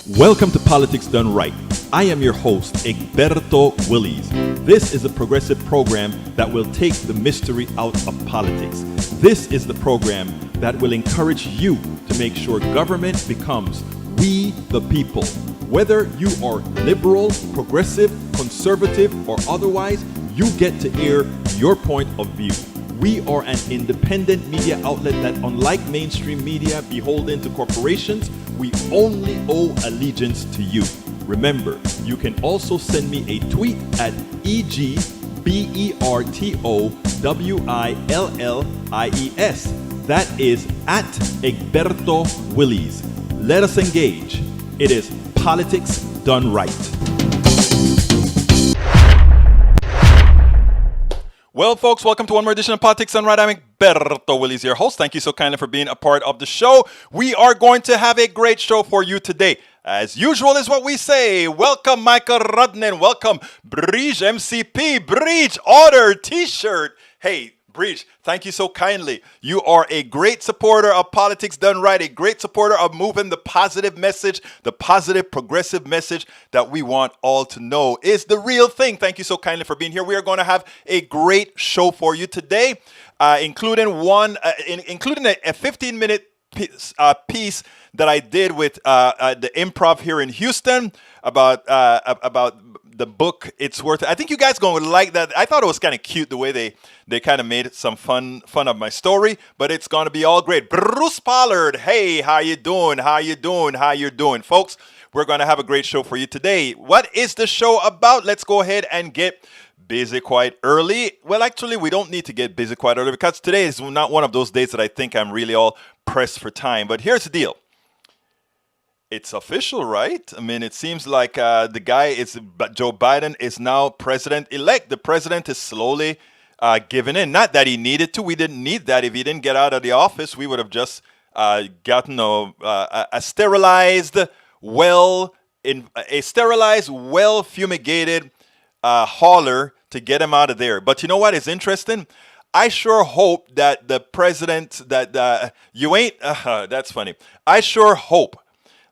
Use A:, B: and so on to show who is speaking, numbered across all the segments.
A: Welcome to Politics Done Right. I am your host, Egberto Willies. This is a progressive program that will take the mystery out of politics. This is the program that will encourage you to make sure government becomes we the people. Whether you are liberal, progressive, conservative, or otherwise, you get to air your point of view. We are an independent media outlet that, unlike mainstream media beholden to corporations, we only owe allegiance to you. Remember, you can also send me a tweet at EGBERTOWILLIES. That is at Egberto Willies. Let us engage. It is Politics Done Right. Well, folks, welcome to one more edition of Politics Done Right. I'm Egberto Willies, your host. Thank you so kindly for being a part of the show. We are going to have a great show for you today. As usual is what we say. Welcome, Michael Rudnin. Welcome, Bridge MCP. Bridge, order t-shirt. Hey, Bridge, thank you so kindly. You are a great supporter of Politics Done Right, a great supporter of moving the positive message, the positive progressive message that we want all to know is the real thing. Thank you so kindly for being here. We are going to have a great show for you today, including a 15-minute piece that I did with the Improv here in Houston about the book It's Worth It. I think you guys going to like that. I thought it was kind of cute the way they kind of made some fun of my story, but it's going to be all great. Bruce Pollard, hey, how you doing? How you doing, folks? We're going to have a great show for you today. What is the show about? Let's go ahead and get busy quite early. Well, actually, we don't need to get busy quite early because today is not one of those days that I think I'm really all pressed for time. But here's the deal. It's official, right? I mean, it seems like Joe Biden is now president-elect. The president is slowly giving in. Not that he needed to. We didn't need that. If he didn't get out of the office, we would have just gotten a sterilized, well-fumigated hauler to get him out of there. But you know what is interesting? I sure hope that the president that's funny. I sure hope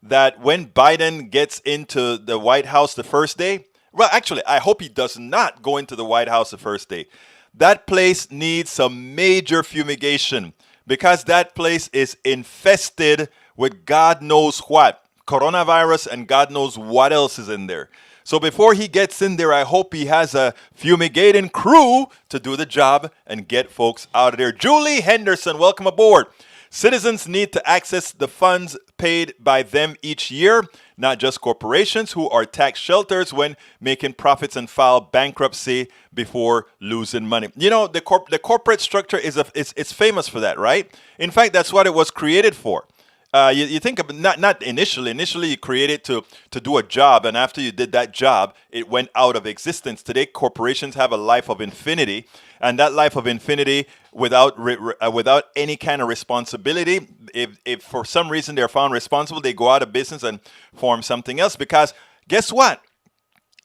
A: that when Biden gets into the White House the first day, well, actually, I hope he does not go into the White House the first day. That place needs some major fumigation because that place is infested with God knows what, coronavirus, and God knows what else is in there. So before he gets in there, I hope he has a fumigating crew to do the job and get folks out of there. Julie Henderson, welcome aboard. Citizens need to access the funds paid by them each year, not just corporations who are tax shelters when making profits and file bankruptcy before losing money. You know, the corporate structure is famous for that, right? In fact, that's what it was created for. You think of not initially. Initially, you created to do a job, and after you did that job, it went out of existence. Today, corporations have a life of infinity, and that life of infinity, without any kind of responsibility, if for some reason they're found responsible, they go out of business and form something else. Because guess what?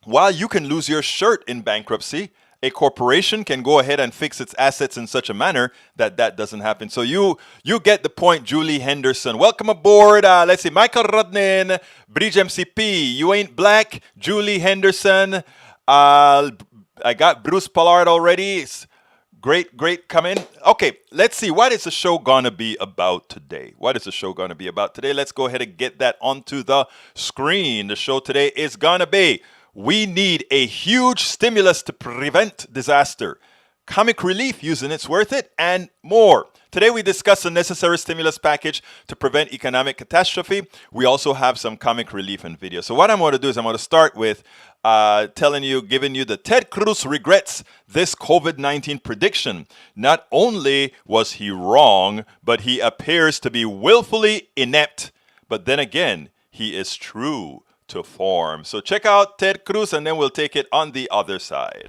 A: While you can lose your shirt in bankruptcy, a corporation can go ahead and fix its assets in such a manner that doesn't happen. So you get the point, Julie Henderson. Welcome aboard. Let's see, Michael Rudnin, Bridge MCP. You ain't black, Julie Henderson. I got Bruce Pollard already. It's great coming. Okay, let's see. What is the show going to be about today? Let's go ahead and get that onto the screen. The show today is going to be we need a huge stimulus to prevent disaster, comic relief using It's Worth It, and more. Today we discuss a necessary stimulus package to prevent economic catastrophe. We also have some comic relief and video. So what I'm going to do is I'm going to start with giving you the Ted Cruz regrets this COVID-19 prediction. Not only was he wrong, but he appears to be willfully inept. But then again, he is true to form. So check out Ted Cruz and then we'll take it on the other side.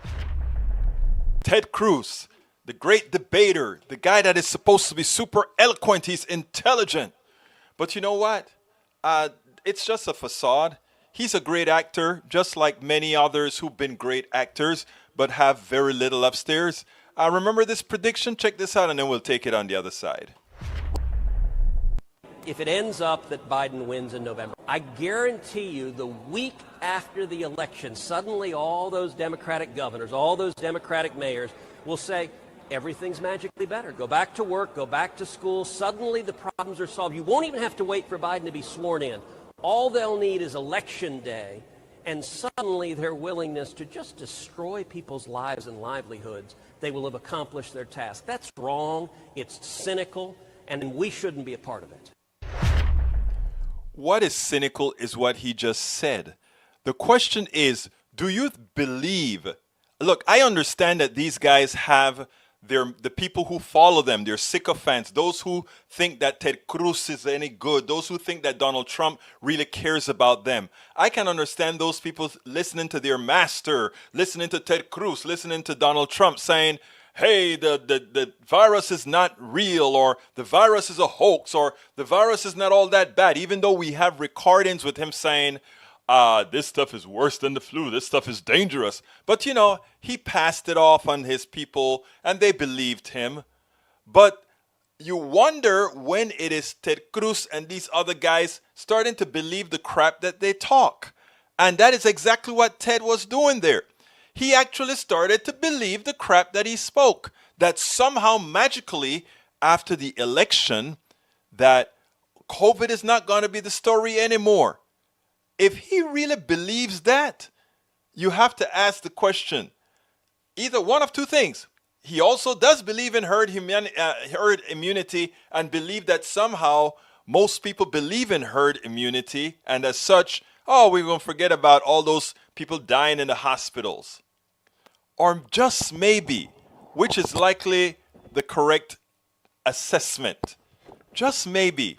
A: Ted Cruz, the great debater, the guy that is supposed to be super eloquent. He's intelligent. But you know what? It's just a facade. He's a great actor, just like many others who've been great actors, but have very little upstairs. Remember this prediction? Check this out and then we'll take it on the other side.
B: if it ends up that Biden wins in November, I guarantee you the week after the election, suddenly all those Democratic governors, all those Democratic mayors will say, everything's magically better. Go back to work, go back to school. Suddenly the problems are solved. You won't even have to wait for Biden to be sworn in. All they'll need is election day, and suddenly their willingness to just destroy people's lives and livelihoods, they will have accomplished their task. That's wrong. It's cynical, and we shouldn't be a part of it.
A: What is cynical is what he just said. The question is, do you believe? Look, I understand that these guys have the people who follow them, their sycophants, those who think that Ted Cruz is any good, those who think that Donald Trump really cares about them. I can understand those people listening to their master, listening to Ted Cruz, listening to Donald Trump saying, hey, the virus is not real, or the virus is a hoax, or the virus is not all that bad, even though we have recordings with him saying, this stuff is worse than the flu. This stuff is dangerous. But, you know, he passed it off on his people and they believed him. But you wonder when it is Ted Cruz and these other guys starting to believe the crap that they talk. And that is exactly what Ted was doing there. He actually started to believe the crap that he spoke. That somehow magically after the election that COVID is not going to be the story anymore. If he really believes that, you have to ask the question, either one of two things. He also does believe in herd immunity and believe that somehow most people believe in herd immunity. And as such, we're going to forget about all those people dying in the hospitals. Or just maybe, which is likely the correct assessment, just maybe,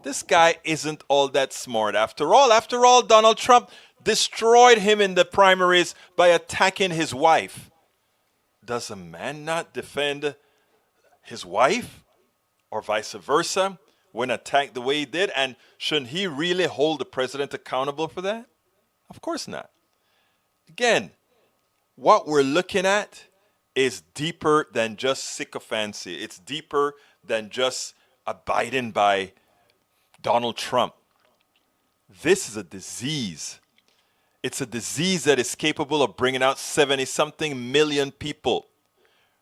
A: this guy isn't all that smart after all, Donald Trump destroyed him in the primaries by attacking his wife. Does a man not defend his wife or vice versa when attacked the way he did? And shouldn't he really hold the president accountable for that? Of course not. Again, what we're looking at is deeper than just sycophancy. It's deeper than just abiding by Donald Trump. This is a disease. It's a disease that is capable of bringing out 70-something million people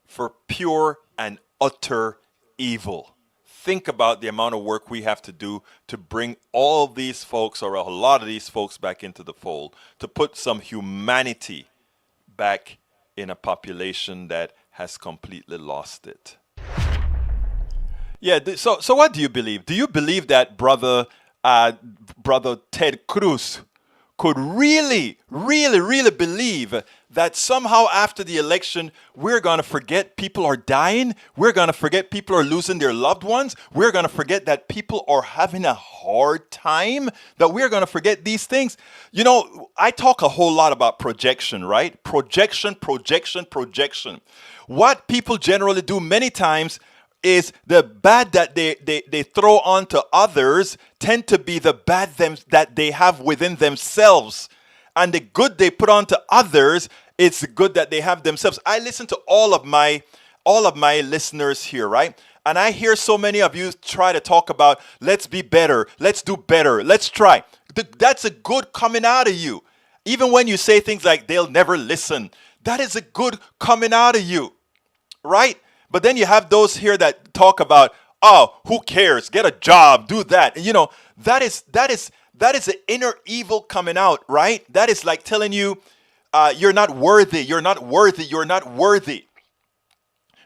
A: for pure and utter evil. Think about the amount of work we have to do to bring all these folks, or a lot of these folks, back into the fold, to put some humanity back in a population that has completely lost it. Yeah, so what do you believe? Do you believe that brother Ted Cruz could really believe that somehow after the election, we're going to forget people are dying, we're going to forget people are losing their loved ones, we're going to forget that people are having a hard time, that we're going to forget these things? You know, I talk a whole lot about projection, right? Projection. What people generally do many times is the bad that they throw onto others tend to be the bad that they have within themselves. And the good they put onto others, it's the good that they have themselves. I listen to all of my listeners here, right? And I hear so many of you try to talk about, let's be better, let's do better, let's try. That's a good coming out of you. Even when you say things like, they'll never listen, that is a good coming out of you, right? But then you have those here that talk about, who cares? Get a job, do that. You know, that is an inner evil coming out, right? That is like telling you, you're not worthy.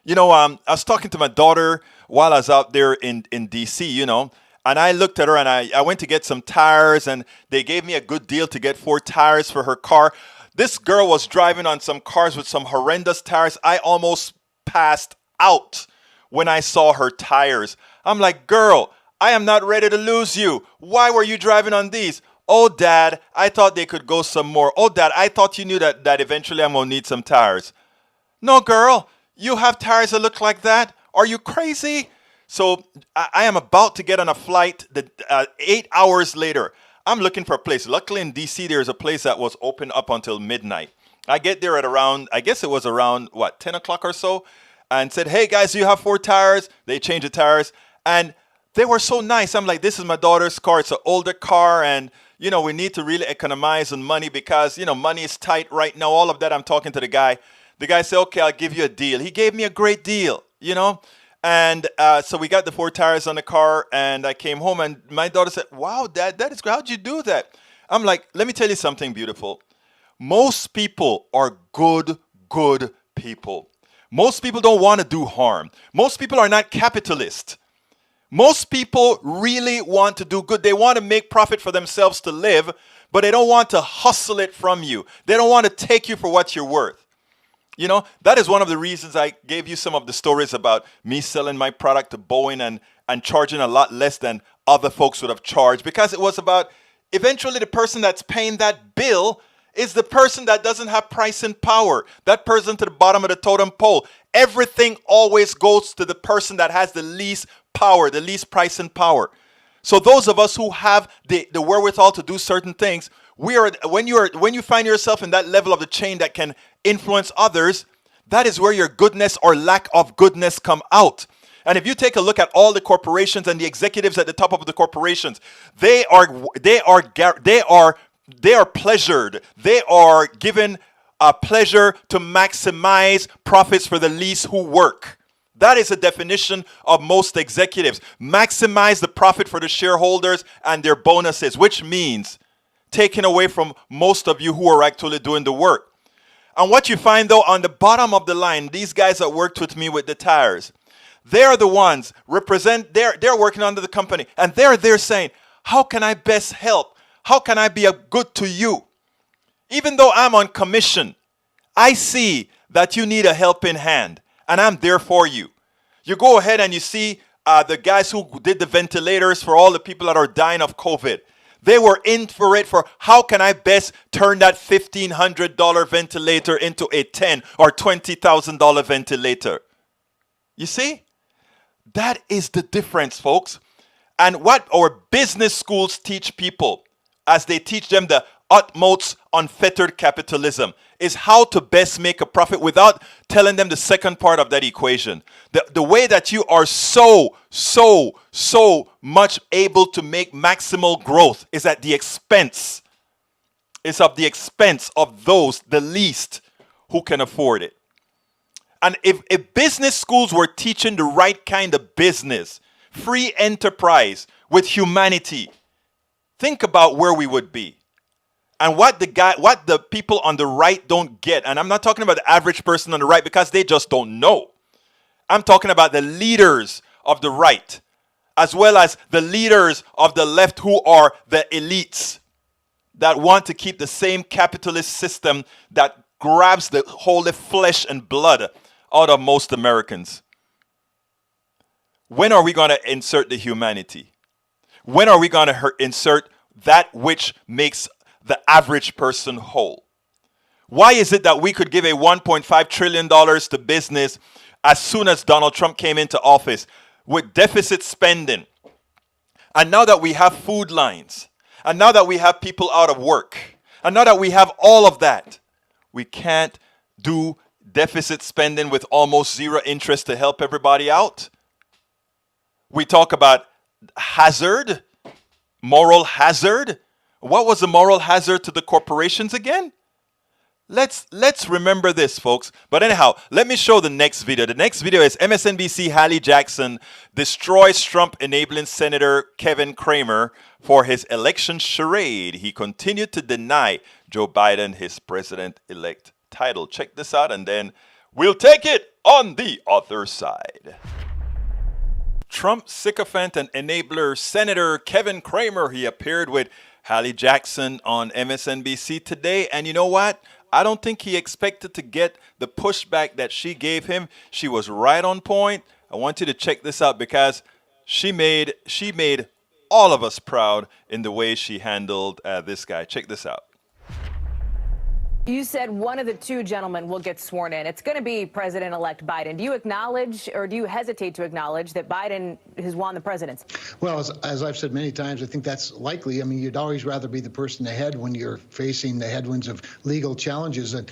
A: You know, I was talking to my daughter while I was out there in DC, you know, and I looked at her and I went to get some tires, and they gave me a good deal to get 4 tires for her car. This girl was driving on some cars with some horrendous tires. I almost passed out when I saw her tires. I'm like, girl, I am not ready to lose you. Why were you driving on these? Oh, Dad, I thought they could go some more. Oh, Dad, I thought you knew that eventually I'm going to need some tires. No, girl, you have tires that look like that? Are you crazy? So I am about to get on a flight 8 hours later. I'm looking for a place. Luckily in DC, there's a place that was open up until midnight. I get there at around, I guess it was around, 10 o'clock or so, and said, hey, guys, do you have 4 tires? They changed the tires. And They were so nice. I'm like, this is my daughter's car. It's an older car, and we need to really economize on money because money is tight right now. All of that. I'm talking to the guy. The guy said, "Okay, I'll give you a deal." He gave me a great deal. And so we got the 4 tires on the car, and I came home, and my daughter said, "Wow, Dad, that is great. How'd you do that?" I'm like, "Let me tell you something beautiful. Most people are good people. Most people don't want to do harm. Most people are not capitalist. Most people really want to do good. They want to make profit for themselves to live, but they don't want to hustle it from you. They don't want to take you for what you're worth. That is one of the reasons I gave you some of the stories about me selling my product to Boeing and charging a lot less than other folks would have charged, because it was about eventually the person that's paying that bill is the person that doesn't have pricing power, that person to the bottom of the totem pole. Everything always goes to the person that has the least power, the least pricing power. So those of us who have the wherewithal to do certain things, when you find yourself in that level of the chain that can influence others, that is where your goodness or lack of goodness come out. And if you take a look at all the corporations and the executives at the top of the corporations, they are pleasured. They are given a pleasure to maximize profits for the least who work. That is a definition of most executives. Maximize the profit for the shareholders and their bonuses, which means taking away from most of you who are actually doing the work. And what you find though on the bottom of the line, these guys that worked with me with the tires, they're the ones they're working under the company, and they're saying, how can I best help? How can I be a good to you? Even though I'm on commission, I see that you need a helping hand, and I'm there for you. You go ahead and you see the guys who did the ventilators for all the people that are dying of COVID. They were in for it for how can I best turn that $1,500 ventilator into a $10,000 or $20,000 ventilator. You see? That is the difference, folks. And what our business schools teach people, as they teach them the utmost unfettered capitalism, is how to best make a profit without telling them the second part of that equation. The way that you are so much able to make maximal growth is at the expense. It's of the expense of those, the least, who can afford it. And if business schools were teaching the right kind of business, free enterprise with humanity, think about where we would be. And what the people on the right don't get, and I'm not talking about the average person on the right because they just don't know. I'm talking about the leaders of the right, as well as the leaders of the left who are the elites that want to keep the same capitalist system that grabs the holy flesh and blood out of most Americans. When are we going to insert the humanity? When are we going to insert that which makes the average person whole? Why is it that we could give a $1.5 trillion to business as soon as Donald Trump came into office with deficit spending? And now that we have food lines, and now that we have people out of work, and now that we have all of that, we can't do deficit spending with almost zero interest to help everybody out. We talk about hazard, moral hazard. What was the moral hazard to the corporations again? Let's remember this, folks. But anyhow, let me show the next video. The next video is MSNBC Hallie Jackson destroys Trump enabling Senator Kevin Cramer for his election charade. He continued to deny Joe Biden his president-elect title. Check this out, and then we'll take it on the other side. Trump sycophant and enabler Senator Kevin Cramer, he appeared with Hallie Jackson on MSNBC today. And you know what? I don't think he expected to get the pushback that she gave him. She was right on point. I want you to check this out because she made all of us proud in the way she handled this guy. Check this out.
C: You said one of the two gentlemen will get sworn in. It's going to be President-elect Biden. Do you acknowledge, or do you hesitate to acknowledge, that Biden has won the presidency?
D: Well, as I've said many times, I think that's likely. I mean, you'd always rather be the person ahead when you're facing the headwinds of legal challenges, and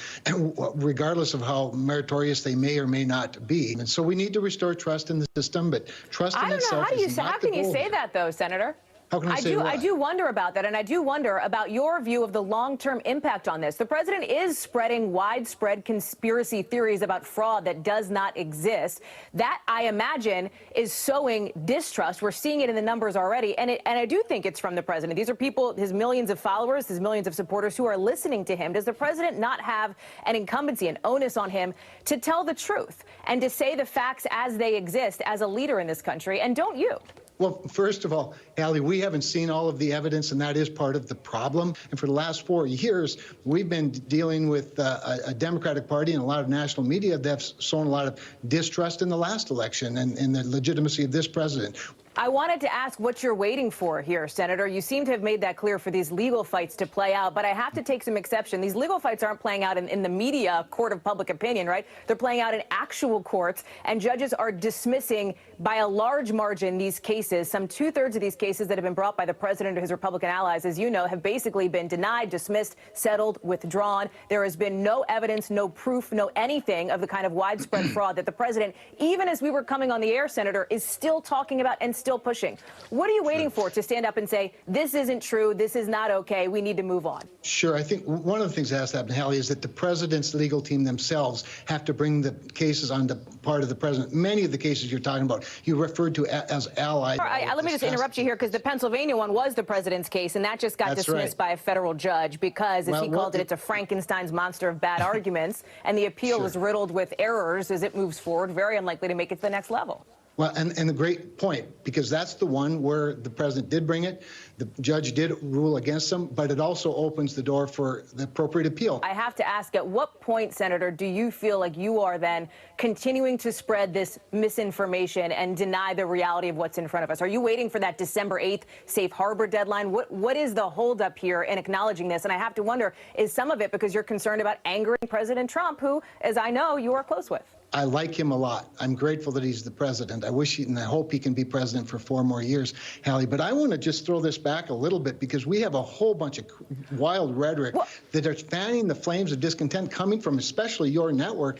D: regardless of how meritorious they may or may not be. And so we need to restore trust in the system, but trust in itself is not the goal.
C: How can you say that, though, Senator?
D: How can I say what?
C: I do wonder about that, and I do wonder about your view of the long-term impact on this. The president is spreading widespread conspiracy theories about fraud that does not exist. That, I imagine, is sowing distrust. We're seeing it in the numbers already, and I do think it's from the president. These are people, his millions of followers, his millions of supporters who are listening to him. Does the president not have an incumbency, an onus on him to tell the truth and to say the facts as they exist as a leader in this country, and don't you?
D: Well, first of all, Allie, we haven't seen all of the evidence, and that is part of the problem. And for the last 4 years, we've been dealing with a Democratic Party and a lot of national media that have sown a lot of distrust in the last election and the legitimacy of this president.
C: I wanted to ask what you're waiting for here, Senator. You seem to have made that clear for these legal fights to play out, but I have to take some exception. These legal fights aren't playing out in the media court of public opinion, right? They're playing out in actual courts, and judges are dismissing by a large margin these cases. Some 2/3 of these cases that have been brought by the president or his Republican allies, as you know, have basically been denied, dismissed, settled, withdrawn. There has been no evidence, no proof, no anything of the kind of widespread fraud that the president, even as we were coming on the air, Senator, is still talking about and still pushing. What are you waiting for to stand up and say, this isn't true, this is not okay, we need to move on?
D: Sure. I think one of the things that has to happen, Hallie, is that the president's legal team themselves have to bring the cases on the part of the president. Many of the cases you're talking about, you referred to as allied.
C: Let me just interrupt you here, because the Pennsylvania one was the president's case, and that just got dismissed by a federal judge because, as he called it, it's a Frankenstein's monster of bad arguments, and the appeal is riddled with errors as it moves forward, very unlikely to make it to the next level.
D: Well, and the great point, because that's the one where the president did bring it, the judge did rule against him, but it also opens the door for the appropriate appeal.
C: I have to ask, at what point, Senator, do you feel like you are then continuing to spread this misinformation and deny the reality of what's in front of us? Are you waiting for that December 8th safe harbor deadline? What is the holdup here in acknowledging this? And I have to wonder, is some of it because you're concerned about angering President Trump, who, as I know, you are close with?
D: I like him a lot. I'm grateful that he's the president. I wish and I hope he can be president for 4 more years, Hallie. But I want to just throw this back a little bit, because we have a whole bunch of wild rhetoric that are fanning the flames of discontent coming from especially your network.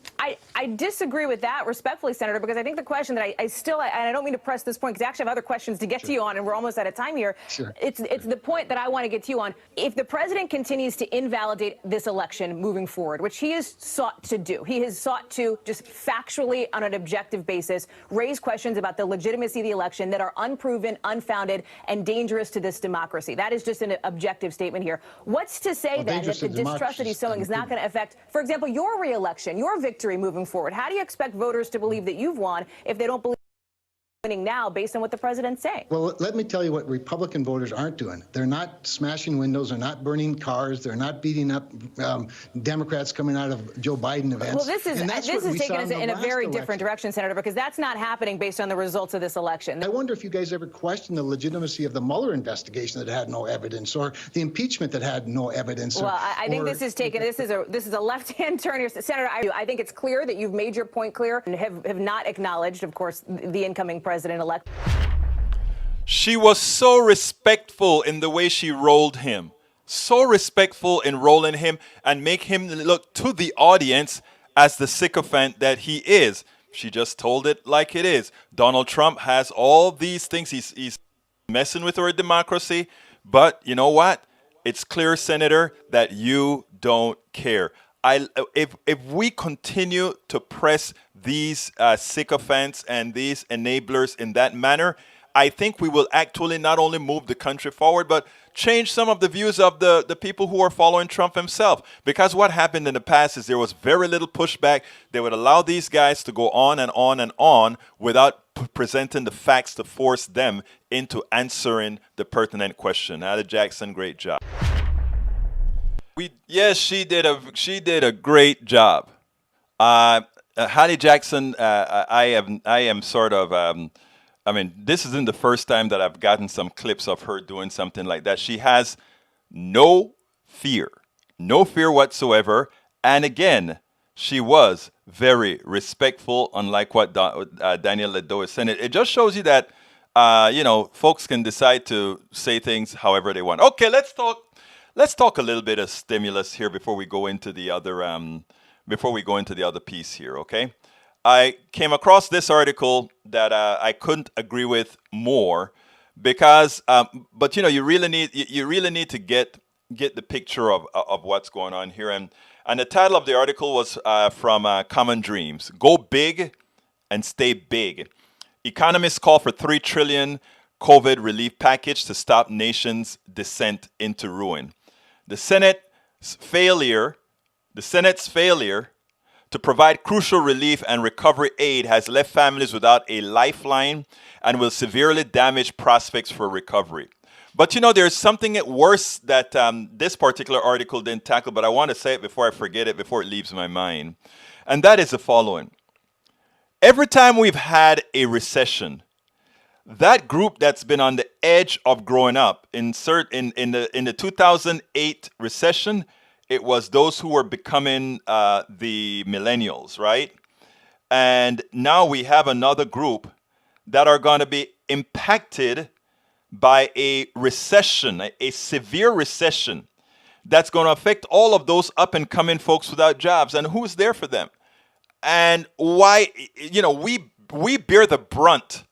C: I disagree with that respectfully, Senator, because I think the question that I still, and I don't mean to press this point, because I actually have other questions to get to you on, and we're almost out of time here. It's the point that I want to get to you on. If the president continues to invalidate this election moving forward, which he has sought to do, he has sought to just factually, on an objective basis, raise questions about the legitimacy of the election that are unproven, unfounded, and dangerous to this democracy. That is just an objective statement here. What's to say, then, that the distrust that he's sowing is not going to affect, for example, your reelection, your victory moving forward? How do you expect voters to believe that you've won if they don't believe winning now based on what the president's saying?
D: Well, let me tell you what Republican voters aren't doing. They're not smashing windows. They're not burning cars. They're not beating up Democrats coming out of Joe Biden events.
C: Well, this is taking us in a very different direction, Senator, because that's not happening based on the results of this election.
D: I wonder if you guys ever questioned the legitimacy of the Mueller investigation that had no evidence, or the impeachment that had no evidence.
C: Well, I think this is a left-hand turn here, Senator. I think it's clear that you've made your point clear and have not acknowledged, of course, the incoming president-elect.
A: She was so respectful in the way she rolled him. So respectful in rolling him and make him look to the audience as the sycophant that he is. She just told it like it is. Donald Trump has all these things. He's messing with our democracy. But you know what? It's clear, Senator, that you don't care. If we continue to press these sycophants and these enablers in that manner, I think we will actually not only move the country forward, but change some of the views of the people who are following Trump himself. Because what happened in the past is there was very little pushback. They would allow these guys to go on and on and on without presenting the facts to force them into answering the pertinent question. Ada Jackson, great job. Yes, she did a great job. Hattie Jackson, I am sort of, I mean, this isn't the first time that I've gotten some clips of her doing something like that. She has no fear no fear whatsoever. And again, she was very respectful, unlike what Daniel Ledo is saying. It just shows you that, folks can decide to say things however they want. Okay, let's talk a little bit of stimulus here before we go into the other piece here. Okay, I came across this article that I couldn't agree with more because, but you really need to get the picture of what's going on here. And the title of the article was from Common Dreams: Go Big and Stay Big. Economists call for $3 trillion COVID relief package to stop nation's descent into ruin. The Senate's failure to provide crucial relief and recovery aid has left families without a lifeline and will severely damage prospects for recovery. But there's something worse that this particular article didn't tackle, but I want to say it before I forget it, before it leaves my mind. And that is the following. Every time we've had a recession, that group that's been on the edge of growing up, in the 2008 recession, it was those who were becoming the millennials, right? And now we have another group that are going to be impacted by a recession, a severe recession that's going to affect all of those up and coming folks without jobs. And who's there for them? And why, we bear the brunt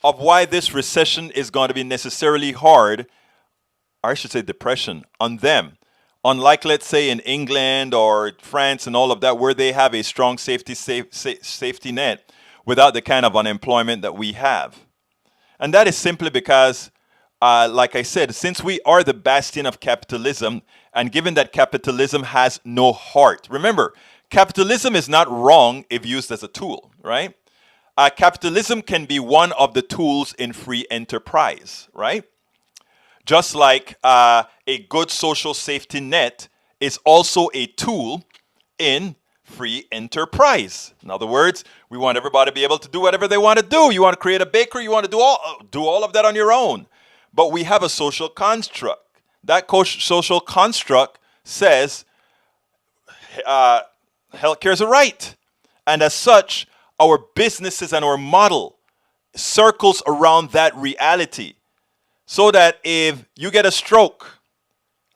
A: of why this recession is going to be necessarily hard, or I should say depression, on them. Unlike, let's say, in England or France and all of that, where they have a strong safety net without the kind of unemployment that we have. And that is simply because, like I said, since we are the bastion of capitalism, and given that capitalism has no heart. Remember, capitalism is not wrong if used as a tool, right? Capitalism can be one of the tools in free enterprise, right? Just like a good social safety net is also a tool in free enterprise. In other words, we want everybody to be able to do whatever they want to do. You want to create a bakery, you want to do all of that on your own. But we have a social construct. That social construct says healthcare is a right. And as such, our businesses and our model circles around that reality. So that if you get a stroke,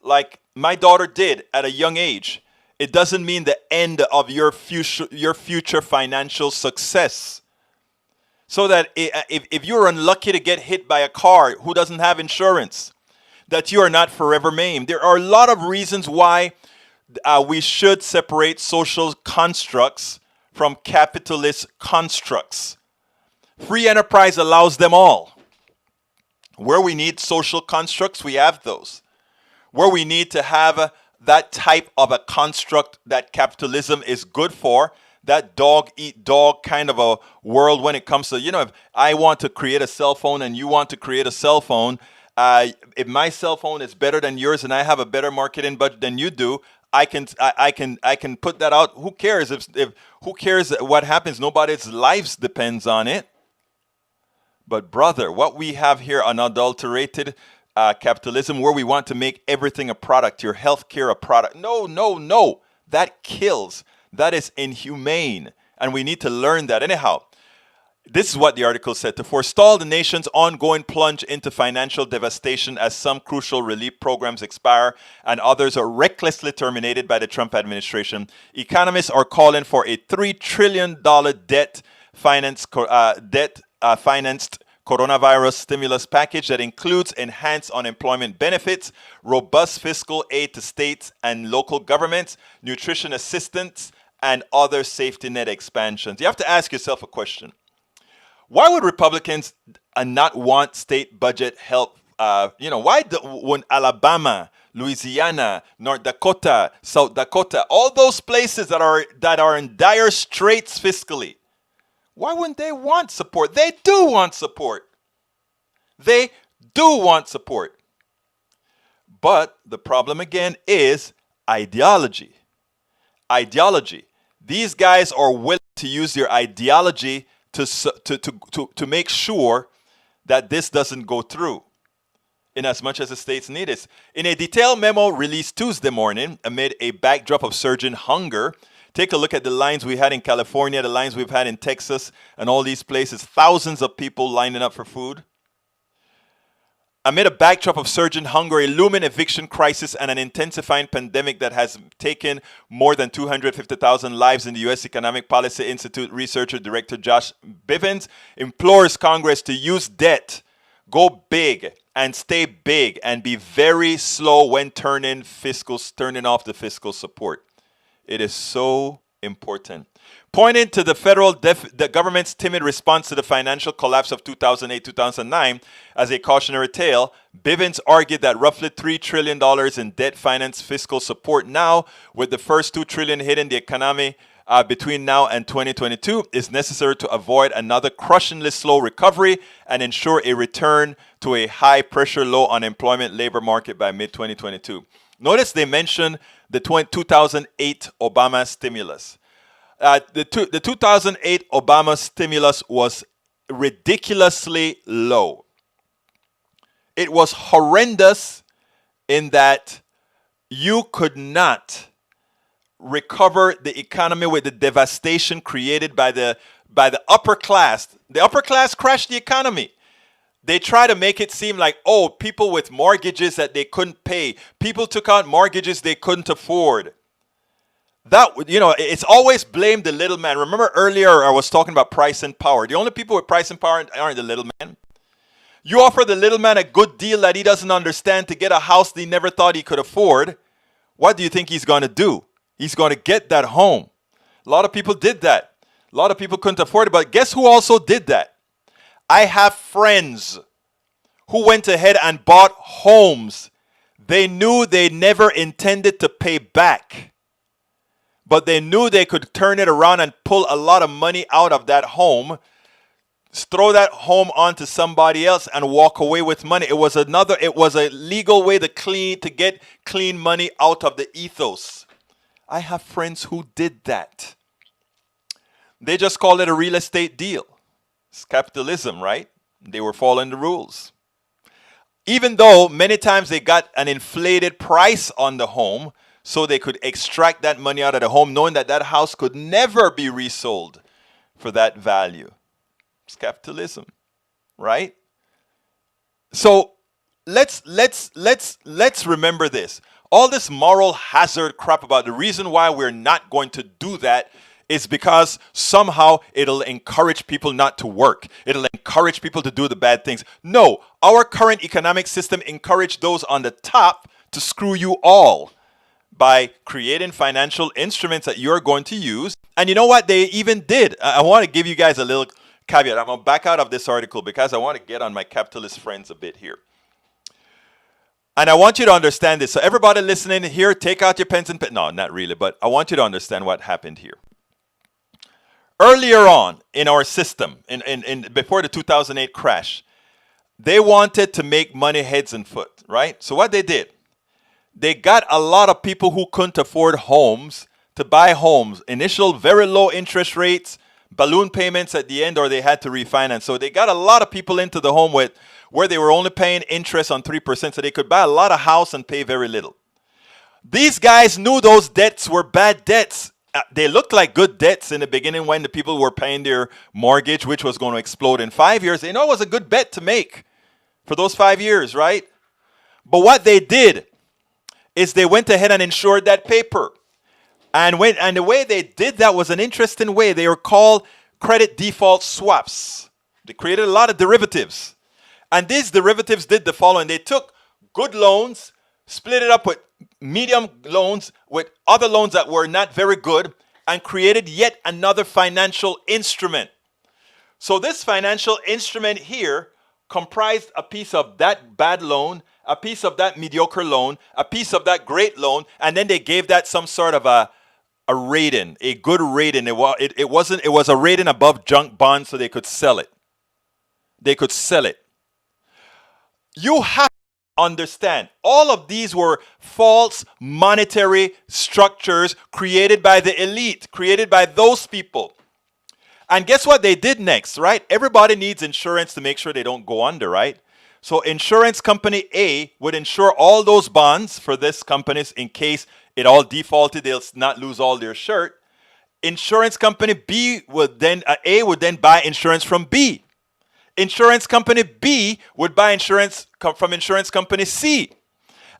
A: like my daughter did at a young age, it doesn't mean the end of your future financial success. So that if you're unlucky to get hit by a car who doesn't have insurance, that you are not forever maimed. There are a lot of reasons why we should separate social constructs from capitalist constructs. Free enterprise allows them all. Where we need social constructs, we have those. Where we need to have that type of a construct that capitalism is good for, that dog eat dog kind of a world when it comes to, if I want to create a cell phone and you want to create a cell phone, if my cell phone is better than yours and I have a better marketing budget than you do, I can put that out. Who cares if who cares what happens? Nobody's lives depends on it. But brother, what we have here, unadulterated capitalism, where we want to make everything a product, your healthcare a product. No. That kills. That is inhumane. And we need to learn that. Anyhow, this is what the article said. To forestall the nation's ongoing plunge into financial devastation as some crucial relief programs expire and others are recklessly terminated by the Trump administration, economists are calling for a $3 trillion debt-financed coronavirus stimulus package that includes enhanced unemployment benefits, robust fiscal aid to states and local governments, nutrition assistance, and other safety net expansions. You have to ask yourself a question. Why would Republicans not want state budget help? When Alabama, Louisiana, North Dakota, South Dakota, all those places that are in dire straits fiscally, why wouldn't they want support? They do want support. They do want support. But the problem again is ideology. Ideology. These guys are willing to use their ideology to make sure that this doesn't go through. in as much as the states need it. In a detailed memo released Tuesday morning amid a backdrop of surging hunger, take a look at the lines we had in California, the lines we've had in Texas, and all these places. Thousands of people lining up for food. Amid a backdrop of surging hunger, a looming eviction crisis, and an intensifying pandemic that has taken more than 250,000 lives in the U.S. Economic Policy Institute researcher director Josh Bivens implores Congress to use debt, go big, and stay big, and be very slow when turning off the fiscal support. It is so important. Pointing to the the government's timid response to the financial collapse of 2008-2009 as a cautionary tale, Bivens argued that roughly $3 trillion in debt-financed fiscal support now, with the first $2 trillion hitting the economy between now and 2022, is necessary to avoid another crushingly slow recovery and ensure a return to a high-pressure, low-unemployment labor market by mid-2022. Notice they mentioned the 2008 Obama stimulus. The 2008 Obama stimulus was ridiculously low. It was horrendous in that you could not recover the economy with the devastation created by the upper class. The upper class crashed the economy. They try to make it seem like, oh, people with mortgages that they couldn't pay. People took out mortgages they couldn't afford. It's always blamed the little man. Remember earlier I was talking about price and power. The only people with price and power aren't the little man. You offer the little man a good deal that he doesn't understand to get a house that he never thought he could afford. What do you think he's going to do? He's going to get that home. A lot of people did that. A lot of people couldn't afford it. But guess who also did that? I have friends who went ahead and bought homes they knew they never intended to pay back. But they knew they could turn it around and pull a lot of money out of that home, throw that home onto somebody else and walk away with money. It was a legal way to get clean money out of the ethos. I have friends who did that. They just called it a real estate deal. It's capitalism, right? They were following the rules. Even though many times they got an inflated price on the home so they could extract that money out of the home, knowing that that house could never be resold for that value. It's capitalism, right? So let's remember this. All this moral hazard crap about the reason why we're not going to do that is because somehow it'll encourage people not to work. It'll encourage people to do the bad things. No, our current economic system encouraged those on the top to screw you all by creating financial instruments that you're going to use. And you know what they even did? I want to give you guys a little caveat. I'm going to back out of this article because I want to get on my capitalist friends a bit here. And I want you to understand this. So everybody listening here, take out your pens and no, not really, but I want you to understand what happened here. Earlier on in our system, before the 2008 crash, they wanted to make money heads and foot, right? So what they did, they got a lot of people who couldn't afford homes to buy homes. Initial very low interest rates, balloon payments at the end, or they had to refinance. So they got a lot of people into the home where they were only paying interest on 3%, so they could buy a lot of house and pay very little. These guys knew those debts were bad debts. They looked like good debts in the beginning when the people were paying their mortgage, which was going to explode in 5 years. They know it was a good bet to make for those 5 years, right? But what they did is they went ahead and insured that paper. And the way they did that was an interesting way. They were called credit default swaps. They created a lot of derivatives. And these derivatives did the following. They took good loans, split it up with medium loans, with other loans that were not very good, and created yet another financial instrument. So this financial instrument here comprised a piece of that bad loan, a piece of that mediocre loan, a piece of that great loan, and then they gave that some sort of a rating, a good rating. It was a rating above junk bonds, so they could sell it. They could sell it. You have to understand, all of these were false monetary structures created by the elite, created by those people. And guess what they did next, right? Everybody needs insurance to make sure they don't go under, right? So insurance company A would insure all those bonds for this companies in case it all defaulted, they'll not lose all their shirt. Insurance company B would then, A would then buy insurance from B. Insurance company B would buy insurance from insurance company C.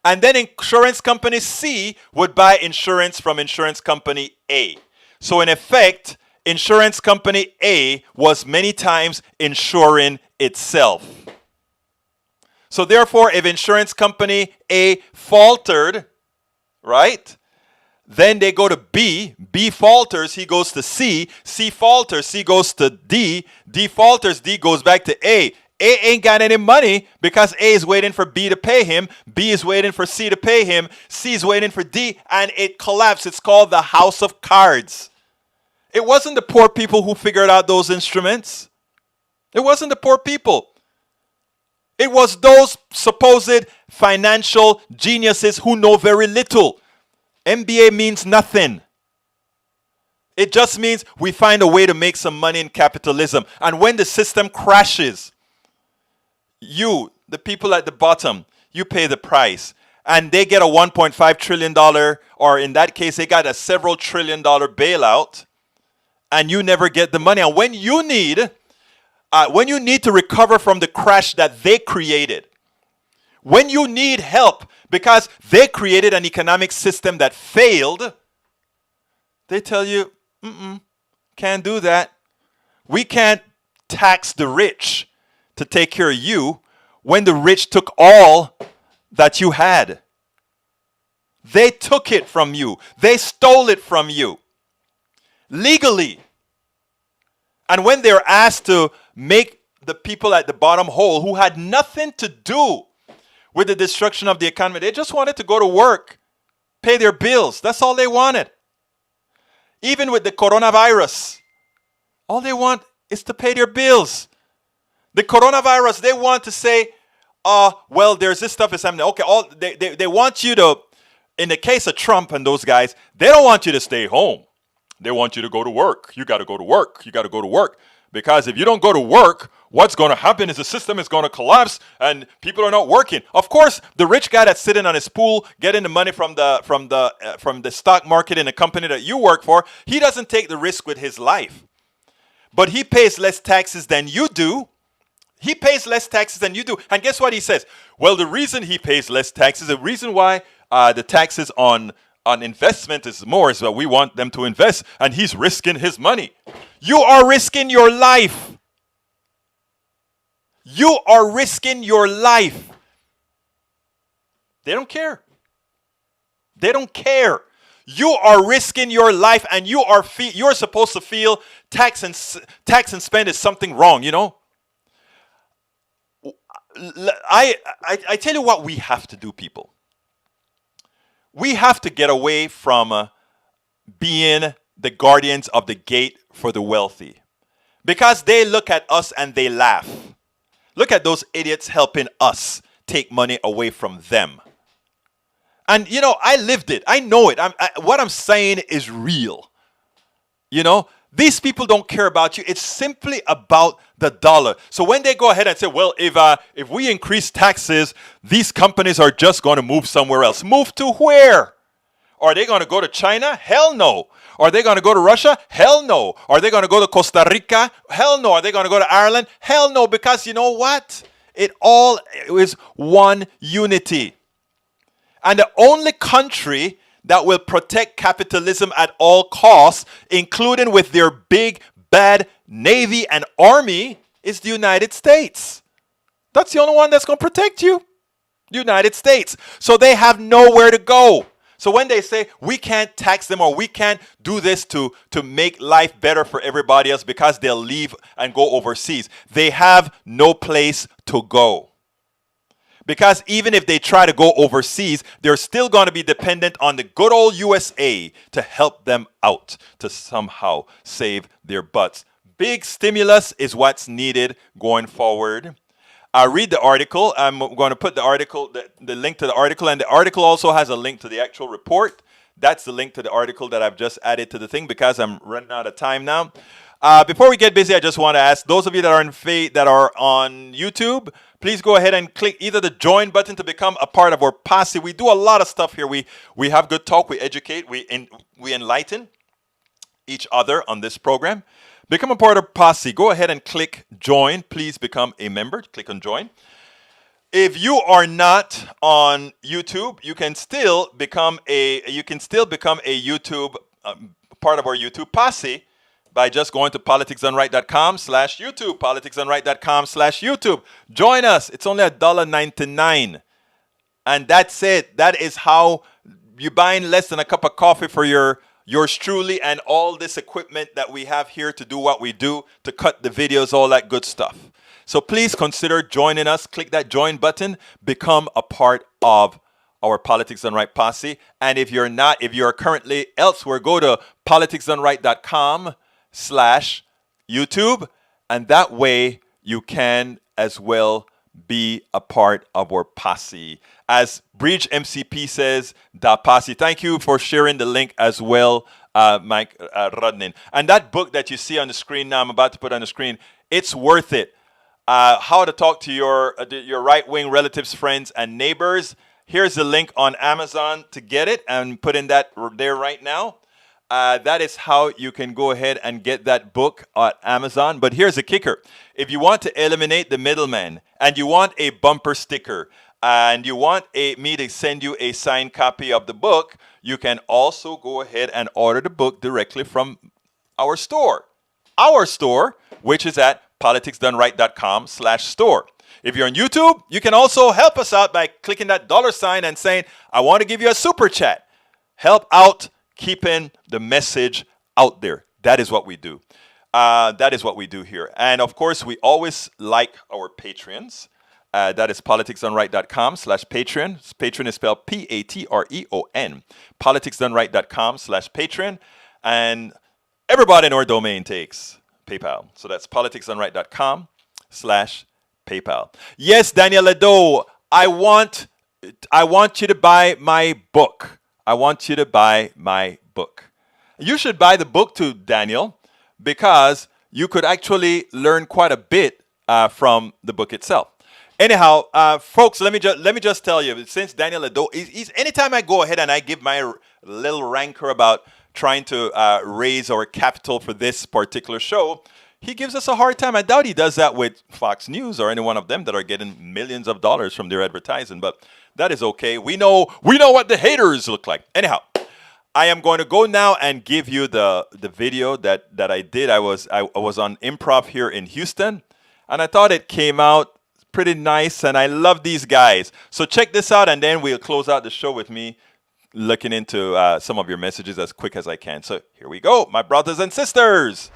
A: And then insurance company C would buy insurance from insurance company A. So in effect, insurance company A was many times insuring itself. So therefore, if insurance company A faltered, right? Then they go to B. B falters, he goes to C. C falters, C goes to D. D falters, D goes back to A. A ain't got any money because A is waiting for B to pay him. B is waiting for C to pay him. C is waiting for D, and it collapsed. It's called the house of cards. It wasn't the poor people who figured out those instruments. It wasn't the poor people. It was those supposed financial geniuses who know very little. MBA means nothing. It just means we find a way to make some money in capitalism. And when the system crashes, you, the people at the bottom, you pay the price. And they get a $1.5 trillion, or in that case, they got a several $1 trillion bailout, and you never get the money. And when you need to recover from the crash that they created, when you need help because they created an economic system that failed, they tell you, can't do that. We can't tax the rich to take care of you when the rich took all that you had. They took it from you. They stole it from you. Legally. And when they're asked to make the people at the bottom whole who had nothing to do with the destruction of the economy, they just wanted to go to work, pay their bills. That's all they wanted. Even with the coronavirus, all they want is to pay their bills. The coronavirus, they want to say, well, there's this stuff is happening. Okay, they want you to, in the case of Trump and those guys, they don't want you to stay home. They want you to go to work. You got to go to work. You got to go to work. Because if you don't go to work, what's going to happen is the system is going to collapse and people are not working. Of course, the rich guy that's sitting on his pool getting the money from the stock market in a company that you work for, he doesn't take the risk with his life. But he pays less taxes than you do. He pays less taxes than you do. And guess what he says? Well, the reason he pays less taxes, the reason why the taxes on investment is more is that we want them to invest, and he's risking his money. You are risking your life. You are risking your life. They don't care. They don't care. You are risking your life, and you're supposed to feel tax and spend is something wrong, you know? I tell you what we have to do, people. We have to get away from being the guardians of the gate for the wealthy. Because they look at us and they laugh. Look at those idiots helping us take money away from them. And, you know, I lived it. I know it. What I'm saying is real. You know, these people don't care about you. It's simply about the dollar. So when they go ahead and say, well, if we increase taxes, these companies are just going to move somewhere else. Move to where? Are they going to go to China? Hell no. Are they going to go to Russia? Hell no. Are they going to go to Costa Rica? Hell no. Are they going to go to Ireland? Hell no. Because you know what? It all is one unity. And the only country that will protect capitalism at all costs, including with their big, bad Navy and Army, is the United States. That's the only one that's going to protect you. The United States. So they have nowhere to go. So when they say we can't tax them or we can't do this to make life better for everybody else because they'll leave and go overseas, they have no place to go. Because even if they try to go overseas, they're still going to be dependent on the good old USA to help them out, to somehow save their butts. Big stimulus is what's needed going forward. Read the article. I'm going to put the article, the link to the article, and the article also has a link to the actual report. That's the link to the article that I've just added to the thing because I'm running out of time now. Before we get busy, I just want to ask those of you that are that are on YouTube, please go ahead and click either the join button to become a part of our posse. We do a lot of stuff here. We have good talk, we educate, we enlighten each other on this program. Become a part of posse. Go ahead and click join. Please become a member. Click on join. If you are not on YouTube, you can still become a YouTube part of our YouTube posse by just going to politicsdoneright.com/YouTube, politicsdoneright.com/YouTube. Join us. It's only $1.99. And that's it. That is how you buying less than a cup of coffee for yours truly and all this equipment that we have here to do what we do, to cut the videos, all that good stuff. So please consider joining us. Click that join button. Become a part of our Politics Done Right posse. And if you're not, if you're currently elsewhere, go to politicsdoneright.com/YouTube. And that way you can as well be a part of our posse. As Bridge MCP says, da posse. Thank you for sharing the link as well, Mike Rudnin. And that book that you see on the screen now, I'm about to put on the screen, it's worth it. How to talk to your right-wing relatives, friends, and neighbors. Here's the link on Amazon to get it, and put in that there right now. That is how you can go ahead and get that book at Amazon. But here's the kicker. If you want to eliminate the middleman, and you want a bumper sticker, and you want me to send you a signed copy of the book, you can also go ahead and order the book directly from our store. Our store, which is at politicsdoneright.com/store. If you're on YouTube, you can also help us out by clicking that $ and saying, I want to give you a super chat. Help out keeping the message out there. That is what we do. That is what we do here. And of course, we always like our Patreons. That is politicsdoneright.com/Patreon. Patreon is spelled Patreon. Politicsdoneright.com/Patreon. And everybody in our domain takes PayPal. So that's politicsdoneright.com/PayPal. Yes, Daniel Ledo, I want you to buy my book. I want you to buy my book. You should buy the book too, Daniel, because you could actually learn quite a bit from the book itself. Anyhow, folks, let me just tell you, since Daniel Ledo, he's anytime I go ahead and I give my little rancor about trying to raise our capital for this particular show, he gives us a hard time. I doubt he does that with Fox News or any one of them that are getting millions of dollars from their advertising, but that is okay. We know what the haters look like. Anyhow, I am going to go now and give you the video that I did. I was on improv here in Houston, and I thought it came out pretty nice, and I love these guys. So check this out, and then we'll close out the show with me looking into some of your messages as quick as I can. So here we go, my brothers and sisters.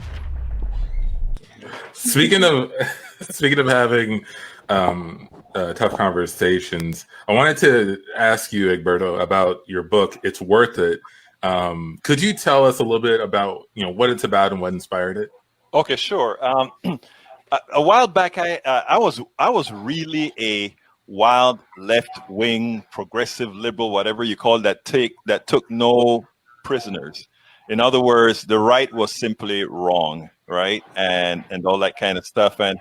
E: Speaking of having tough conversations, I wanted to ask you, Egberto, about your book. It's Worth It. Could you tell us a little bit about what it's about and what inspired it?
A: Okay, sure. A while back, I was really a wild left-wing progressive liberal, whatever you call that took no prisoners. In other words, the right was simply wrong, right? And all that kind of stuff. And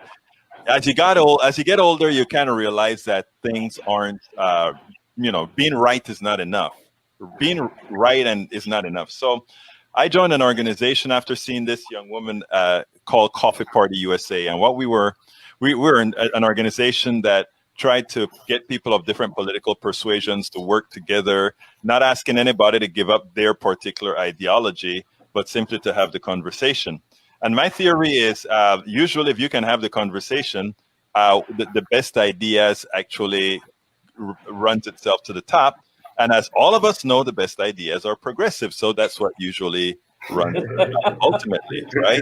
A: as you get older, you kind of realize that things aren't, being right is not enough. Being right is not enough. So I joined an organization after seeing this young woman called Coffee Party USA. And what we were an organization that tried to get people of different political persuasions to work together, not asking anybody to give up their particular ideology, but simply to have the conversation. And my theory is usually if you can have the conversation, the best ideas actually runs itself to the top. And as all of us know, the best ideas are progressive. So that's what usually runs ultimately, right?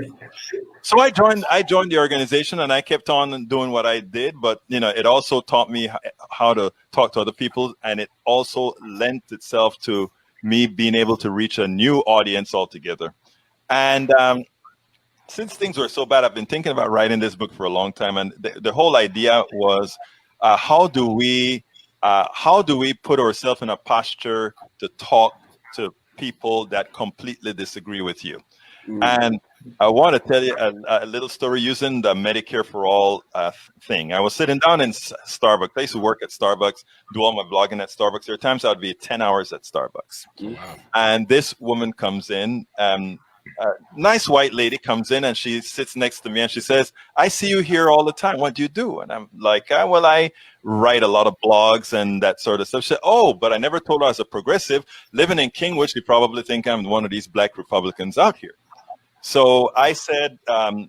A: So I joined the organization, and I kept on doing what I did. But it also taught me how to talk to other people, and it also lent itself to me being able to reach a new audience altogether. And since things were so bad, I've been thinking about writing this book for a long time. And the whole idea was, how do we put ourselves in a posture to talk to people that completely disagree with you? And I want to tell you a little story using the Medicare for All thing. I was sitting down in Starbucks. I used to work at Starbucks, do all my blogging at Starbucks. There are times I would be 10 hours at Starbucks.
E: Wow.
A: And this woman comes in, nice white lady comes in, and she sits next to me and she says, "I see you here all the time. What do you do?" And I'm like, well, I write a lot of blogs and that sort of stuff. She said, "Oh, but I never told her I was a progressive. Living in Kingwood, you probably think I'm one of these black Republicans out here." So I said,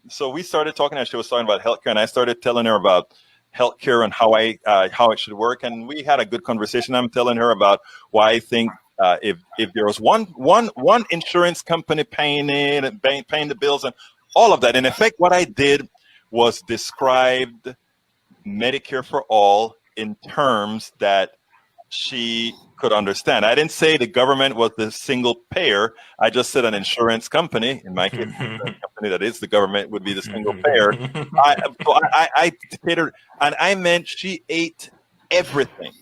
A: so we started talking, and she was talking about healthcare, and I started telling her about healthcare and how it should work, and we had a good conversation. I'm telling her about why I think if there was one insurance company paying it and paying the bills and all of that. In effect, what I did was described Medicare for All in terms that she could understand. I didn't say the government was the single payer. I just said an insurance company, in my case, an insurance company that is the government, would be the single payer. I catered, and I meant she ate everything.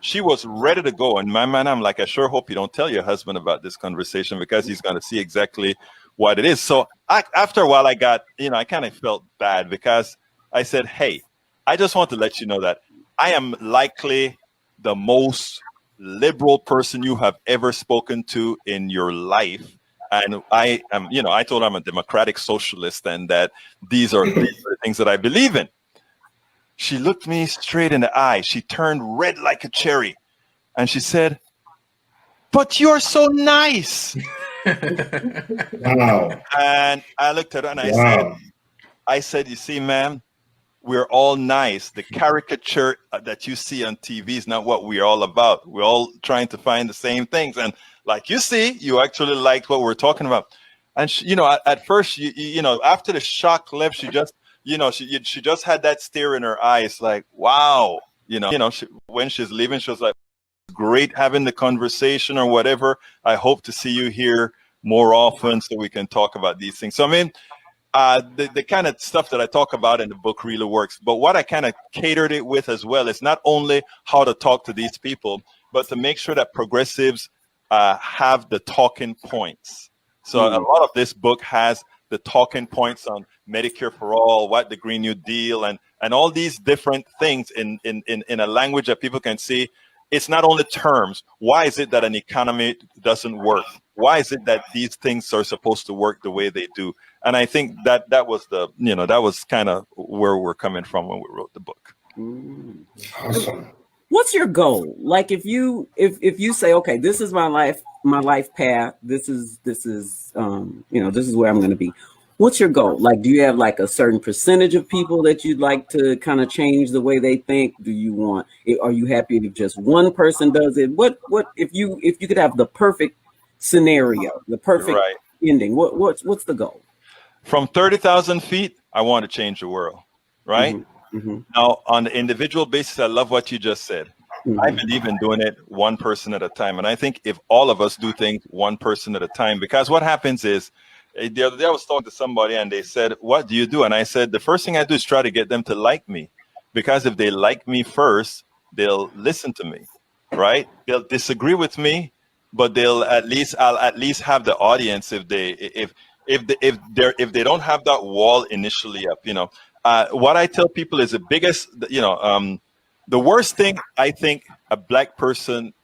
A: She was ready to go. In my mind, I'm like, I sure hope you don't tell your husband about this conversation, because he's going to see exactly what it is. So after a while, I kind of felt bad, because I said, "Hey, I just want to let you know that I am likely the most liberal person you have ever spoken to in your life. And I am, I told her I'm a democratic socialist, and that these are the things that I believe in." She looked me straight in the eye. She turned red like a cherry. And she said, "But you're so nice."
F: Wow.
A: And I looked at her and I said, "You see, ma'am, we're all nice. The caricature that you see on TV is not what we're all about. We're all trying to find the same things. And like you see, you actually liked what we're talking about." And she, at first, after the shock left, she just, she just had that stare in her eyes, like, wow. When she's leaving, she was like, "Great having the conversation," or whatever. "I hope to see you here more often so we can talk about these things." So, I mean, the kind of stuff that I talk about in the book really works. But what I kind of catered it with as well is not only how to talk to these people, but to make sure that progressives have the talking points. So a lot of this book has the talking points on Medicare for All, what the Green New Deal, and all these different things in a language that people can see. It's not only terms. Why is it that an economy doesn't work? Why is it that these things are supposed to work the way they do? And I think that was that was kind of where we're coming from when we wrote the book.
F: Awesome.
G: What's your goal? Like, if you say, okay, this is my life path. This is this is where I'm going to be. What's your goal? Like, do you have like a certain percentage of people that you'd like to kind of change the way they think? Are you happy if just one person does it? What if you could have the perfect scenario, the perfect ending? What's the goal?
A: From 30,000 feet, I want to change the world, right? Now, on the individual basis, I love what you just said. I believe in doing it one person at a time. And I think if all of us do things one person at a time, because what happens is, the other day I was talking to somebody and they said, "What do you do?" And I said, the first thing I do is try to get them to like me, because if they like me first, they'll listen to me, right? They'll disagree with me, but I'll at least have the audience if they don't have that wall initially up. What I tell people is the biggest, the worst thing I think a black person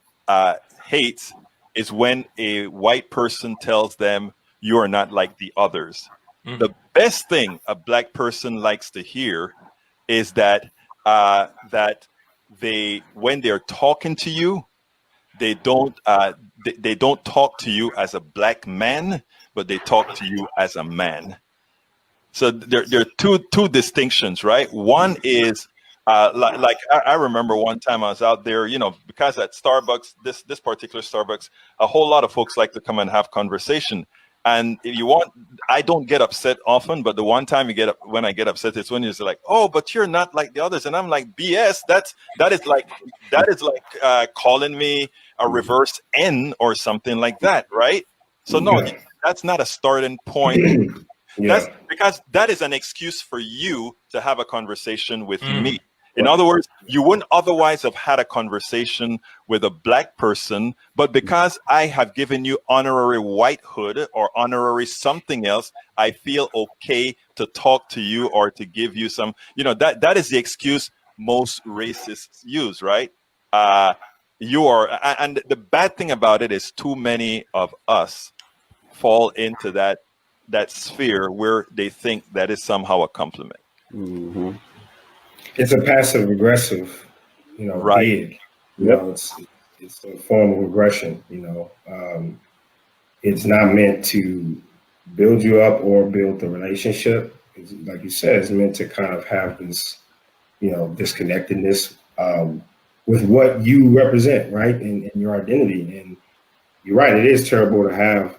A: hates is when a white person tells them, "You are not like the others." The best thing a black person likes to hear is that when they're talking to you, they don't talk to you as a black man, but they talk to you as a man. So there are two distinctions, right? One is like I remember one time I was out there, because at Starbucks, this particular Starbucks, a whole lot of folks like to come and have conversation. And if you want, I don't get upset often, but the one time when I get upset, it's when you're like, "Oh, but you're not like the others," and I'm like, BS. That is like calling me a reverse N or something like that, right? So no, that's not a starting point. That's because that is an excuse for you to have a conversation with me. In other words, you wouldn't otherwise have had a conversation with a black person, but because I have given you honorary whitehood or honorary something else, I feel okay to talk to you or to give you some, that is the excuse most racists use, right? And the bad thing about it is too many of us fall into that sphere where they think that is somehow a compliment.
G: Mm-hmm.
F: It's a passive aggressive,
A: Right.
F: bid. It's a form of aggression. It's not meant to build you up or build the relationship. It's, like you said, it's meant to kind of have this, disconnectedness with what you represent, right, and your identity. And you're right, it is terrible to have.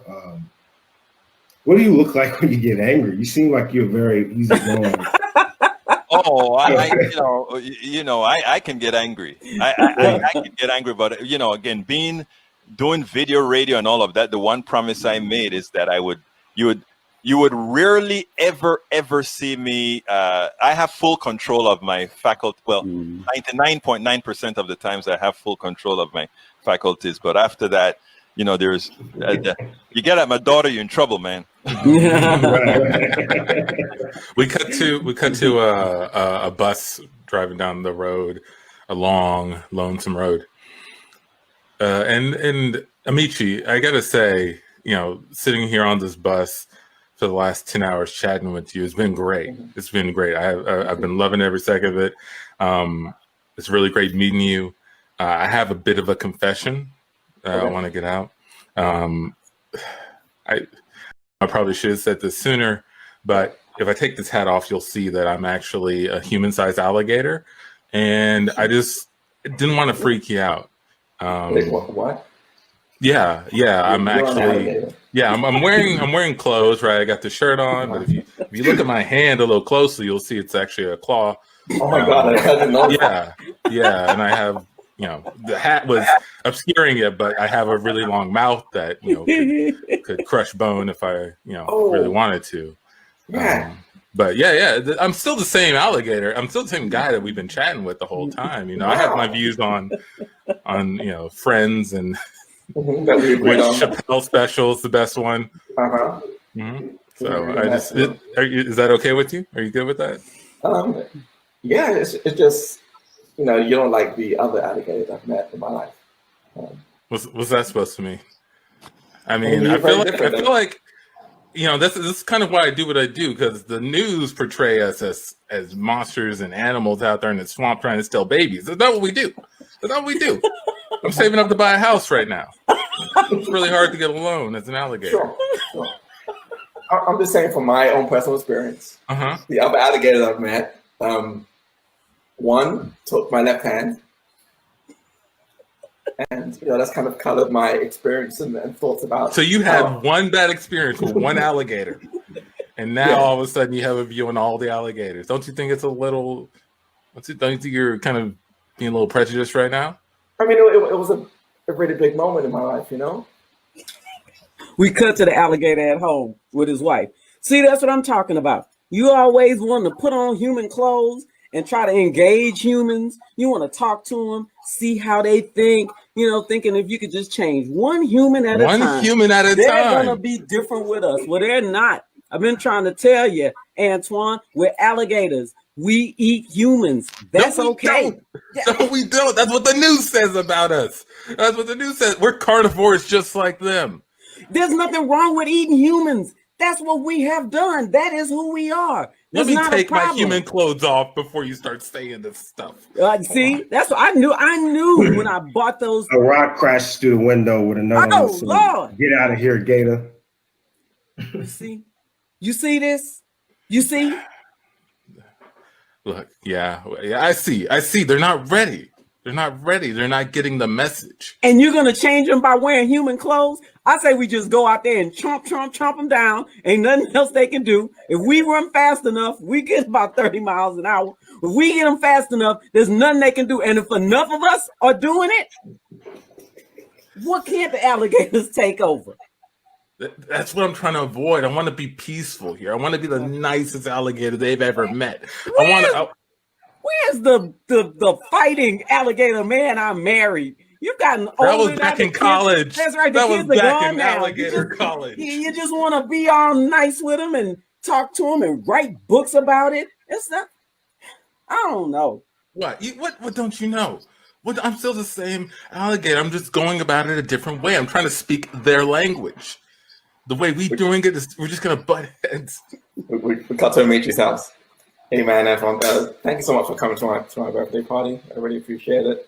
F: What do you look like when you get angry? You seem like you're very easygoing.
A: Oh, I can get angry. I can get angry, but again, doing video, radio, and all of that. The one promise I made is that you would rarely ever see me. I have full control of my faculty. Well, 99.9% of the times I have full control of my faculties. But after that, there's you get at my daughter, you're in trouble, man.
E: We cut to a bus driving down the road, a long, lonesome road. And Amici, I gotta say, sitting here on this bus for the last 10 hours chatting with you, it's been great. It's been great. I've been loving every second of it. It's really great meeting you. I have a bit of a confession I want to get out. I probably should have said this sooner, but if I take this hat off, you'll see that I'm actually a human-sized alligator, and I just didn't want to freak you out.
F: What?
E: Yeah. I'm actually. Yeah, I'm wearing clothes, right? I got the shirt on, but if you look at my hand a little closely, you'll see it's actually a claw.
F: Oh my God! I didn't know.
E: Yeah, and I have. The hat was obscuring it, but I have a really long mouth that could crush bone if I really wanted to.
F: Yeah.
E: But I'm still the same alligator. I'm still the same guy that we've been chatting with the whole time. I have my views on Friends and which Chappelle special is the best one. Mm-hmm. So is that okay with you? Are you good with that?
F: Yeah, it's just. You don't like the other alligators I've met in my life.
E: What's that supposed to mean? I mean, I feel like this is kind of why I do what I do, because the news portray us as monsters and animals out there in the swamp trying to steal babies. That's not what we do. I'm saving up to buy a house right now. It's really hard to get a loan as an alligator.
F: Sure. I'm just saying from my own personal experience. The other alligators I've met. One took my left hand, and that's kind of colored my experience and thoughts about.
E: So you had one bad experience with one alligator, and now all of a sudden you have a view on all the alligators. Don't you think it's a little? Don't you think you're kind of being a little prejudiced right now?
F: I mean, it was a really big moment in my life,
G: We cut to the alligator at home with his wife. See, that's what I'm talking about. You always want to put on human clothes and try to engage humans. You want to talk to them, see how they think, thinking if you could just change one human at a time.
E: One human at a time.
G: They're going to be different with us. Well, they're not. I've been trying to tell you, Antoine, we're alligators. We eat humans. That's okay.
E: No, we don't. That's what the news says about us. That's what the news says. We're carnivores just like them.
G: There's nothing wrong with eating humans. That's what we have done. That is who we are.
E: Let me take my human clothes off before you start saying this stuff.
G: See, that's what I knew. I knew when I bought those.
F: A rock crashed through the window with another one. So
G: Lord!
F: Get out of here, Gator.
G: See, you see this? You see?
E: Look, yeah, I see. They're not ready. They're not getting the message.
G: And you're gonna change them by wearing human clothes? I say we just go out there and chomp them down. Ain't nothing else they can do. If we run fast enough, we get about 30 miles an hour. If we get them fast enough, there's nothing they can do. And if enough of us are doing it, what can't the alligators take over?
E: That's what I'm trying to avoid. I want to be peaceful here. I want to be the nicest alligator they've ever met.
G: Where's the fighting alligator man I married? You've gotten
E: That
G: older
E: was
G: now.
E: back
G: The
E: in
G: kids,
E: college.
G: that's right. The
E: That was
G: kids are
E: back
G: gone
E: in
G: now.
E: alligator college.
G: You just want to be all nice with them and talk to them and write books about it. It's not. I don't know.
E: What? What don't you know? What? I'm still the same alligator. I'm just going about it a different way. I'm trying to speak their language. The way we doing it is we're just gonna butt heads.
H: We got to Amitri's house. Hey man, everyone! Thank you so much for coming to my birthday party. I really appreciate it.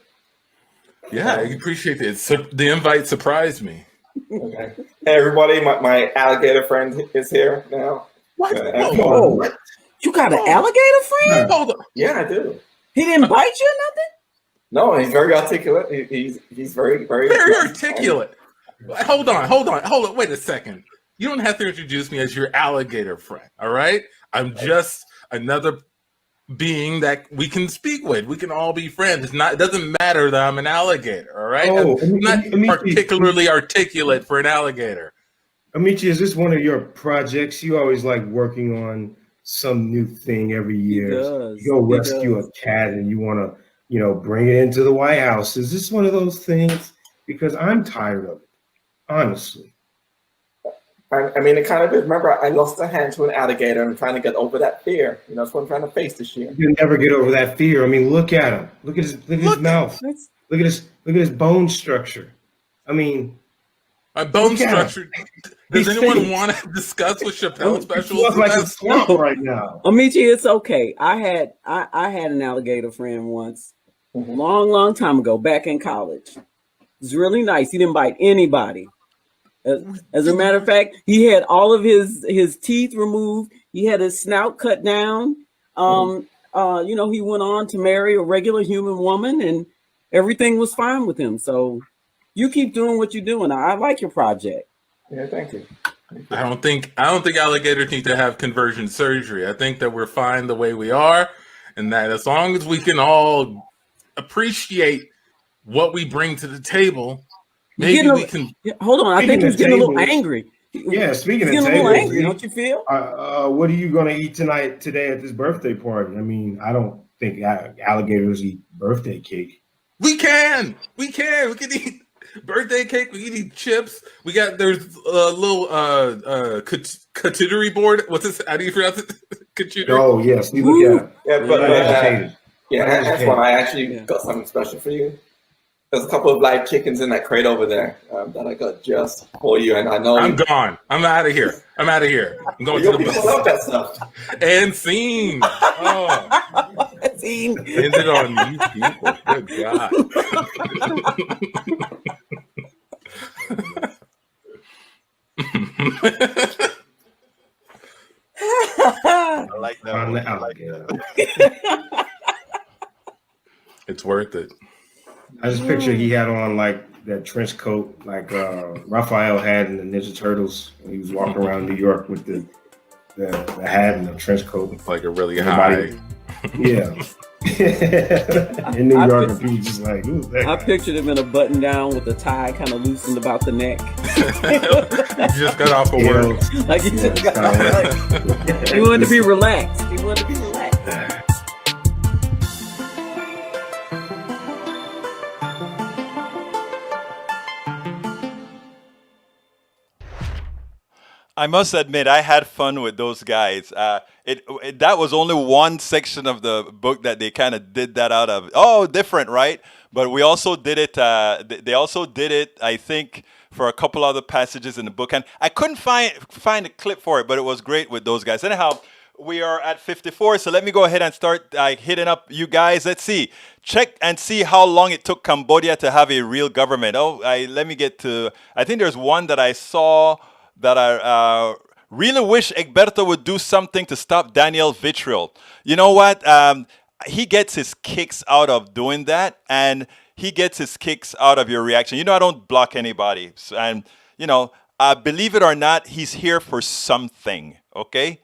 E: Yeah, I appreciate it. The invite surprised me.
H: Okay. Hey everybody, my alligator friend is here now.
G: What?
H: Whoa.
G: You got an alligator friend?
E: Hold on.
H: Yeah, I do.
G: He didn't bite you or nothing?
H: No, he's very articulate. He's very
E: articulate. Hold on. Wait a second. You don't have to introduce me as your alligator friend. All right. I'm just another being that we can speak with. We can all be friends. It doesn't matter that I'm an alligator. All right. I'm not particularly articulate for an alligator.
F: Amici, is this one of your projects? You always like working on some new thing every year. You go rescue a cat and you want to, bring it into the White House. Is this one of those things? Because I'm tired of it, honestly.
H: I mean, it kind of is. Remember, I lost a hand to an alligator. I'm trying to get over that fear. That's what I'm trying to face this year.
F: You never get over that fear. I mean, look at him. Look at his mouth. Look at his bone structure. I mean,
E: my bone structure. Does anyone want to discuss what Chappelle's special is?
F: Like a swamp right now.
G: Amici, it's okay. I had an alligator friend once, long time ago, back in college. It's really nice. He didn't bite anybody. As a matter of fact, he had all of his teeth removed. He had his snout cut down. He went on to marry a regular human woman, and everything was fine with him. So you keep doing what you're doing. I like your project.
H: Yeah, thank you.
E: I don't think alligators need to have conversion surgery. I think that we're fine the way we are, and that as long as we can all appreciate what we bring to the table, maybe we can.
G: Hold on, I think he's getting a little angry.
F: Yeah, speaking of
G: tables, a little angry, don't you feel?
F: What are you going to eat today at this birthday party? I mean, I don't think alligators eat birthday cake.
E: We can eat birthday cake. We can eat chips. There's a little charcuterie board. What's this? How do you pronounce it? Charcuterie.
F: Oh yes, we look at
H: it. That's why I actually got something special for you. There's a couple of live chickens in that crate over there that I got just for you, and I know
E: I'm gone. I'm out of here. I'm going to the bus.
H: Love that stuff.
E: And scene. Oh,
G: scene.
E: Ended on you people. Good God.
A: I like that.
E: It's worth it.
F: I just picture he had on like that trench coat like Raphael had in the Ninja Turtles when he was walking around New York with the hat and the trench coat.
E: It's like a really high.
F: Yeah. In New York, and people just like, ooh,
G: I pictured him in a button down with the tie kind of loosened about the neck.
E: He just got off of work.
G: Like he just got off. He wanted to be relaxed.
A: I must admit, I had fun with those guys. That was only one section of the book that they kind of did that out of. Oh, different, right? But we also did it. They also did it, I think, for a couple other passages in the book, and I couldn't find a clip for it, but it was great with those guys. Anyhow, we are at 54, so let me go ahead and start hitting up you guys. Let's see. Check and see how long it took Cambodia to have a real government. Let me get to. I think there's one that I saw that I really wish Egberto would do something to stop Daniel vitriol. You know what? He gets his kicks out of doing that, and he gets his kicks out of your reaction. I don't block anybody. And, believe it or not, he's here for something, okay?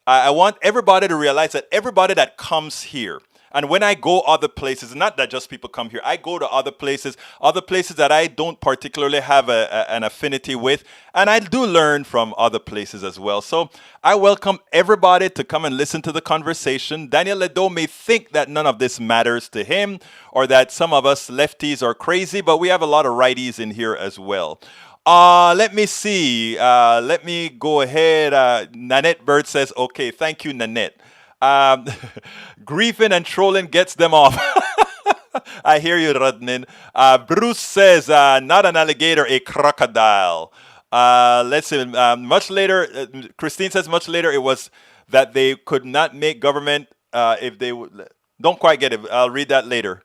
A: I want everybody to realize that everybody that comes here, And when I go other places, not that just people come here, I go to other places that I don't particularly have an affinity with, and I do learn from other places as well. So I welcome everybody to come and listen to the conversation. Daniel Ledo may think that none of this matters to him, or that some of us lefties are crazy, but we have a lot of righties in here as well. Let me see. Let me go ahead. Nanette Bird says, okay, thank you, Nanette. Griefing and trolling gets them off. I hear you, Radnin. Bruce says, not an alligator, a crocodile. Let's see. Much later, Christine says much later it was that they could not make government if they would. Don't quite get it. I'll read that later.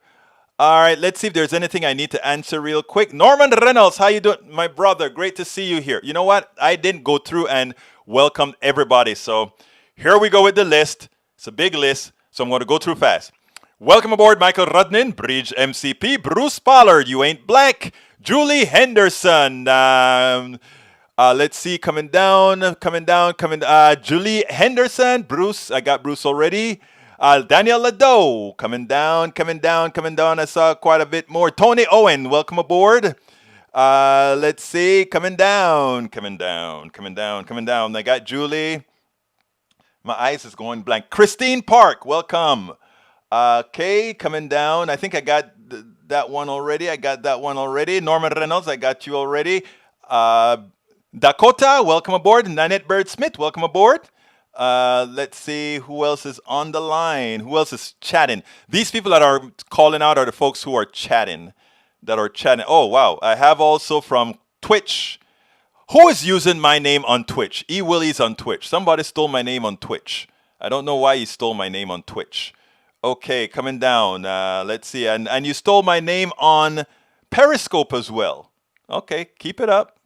A: All right, let's see if there's anything I need to answer real quick. Norman Reynolds, how you doing? My brother, great to see you here. You know what? I didn't go through and welcome everybody. So here we go with the list. It's a big list, so I'm going to go through fast. Welcome aboard, Michael Rudnin, Bridge MCP, Bruce Pollard, You Ain't Black, Julie Henderson. Let's see, coming down. Julie Henderson, Bruce, I got Bruce already. Daniel Ledo, coming down. I saw quite a bit more. Tony Owen, welcome aboard. Let's see, coming down. I got Julie. My eyes is going blank. Christine Park, welcome. Okay, coming down. I think I got that one already. Norman Reynolds, I got you already. Dakota, welcome aboard. Nanette Bird Smith, welcome aboard. Let's see who else is on the line. Who else is chatting? These people that are calling out are the folks who are chatting. Oh, wow. I have also from Twitch. Who is using my name on Twitch? E. Willie's on Twitch. Somebody stole my name on Twitch. I don't know why you stole my name on Twitch. Okay, coming down. Let's see. And you stole my name on Periscope as well. Okay, keep it up.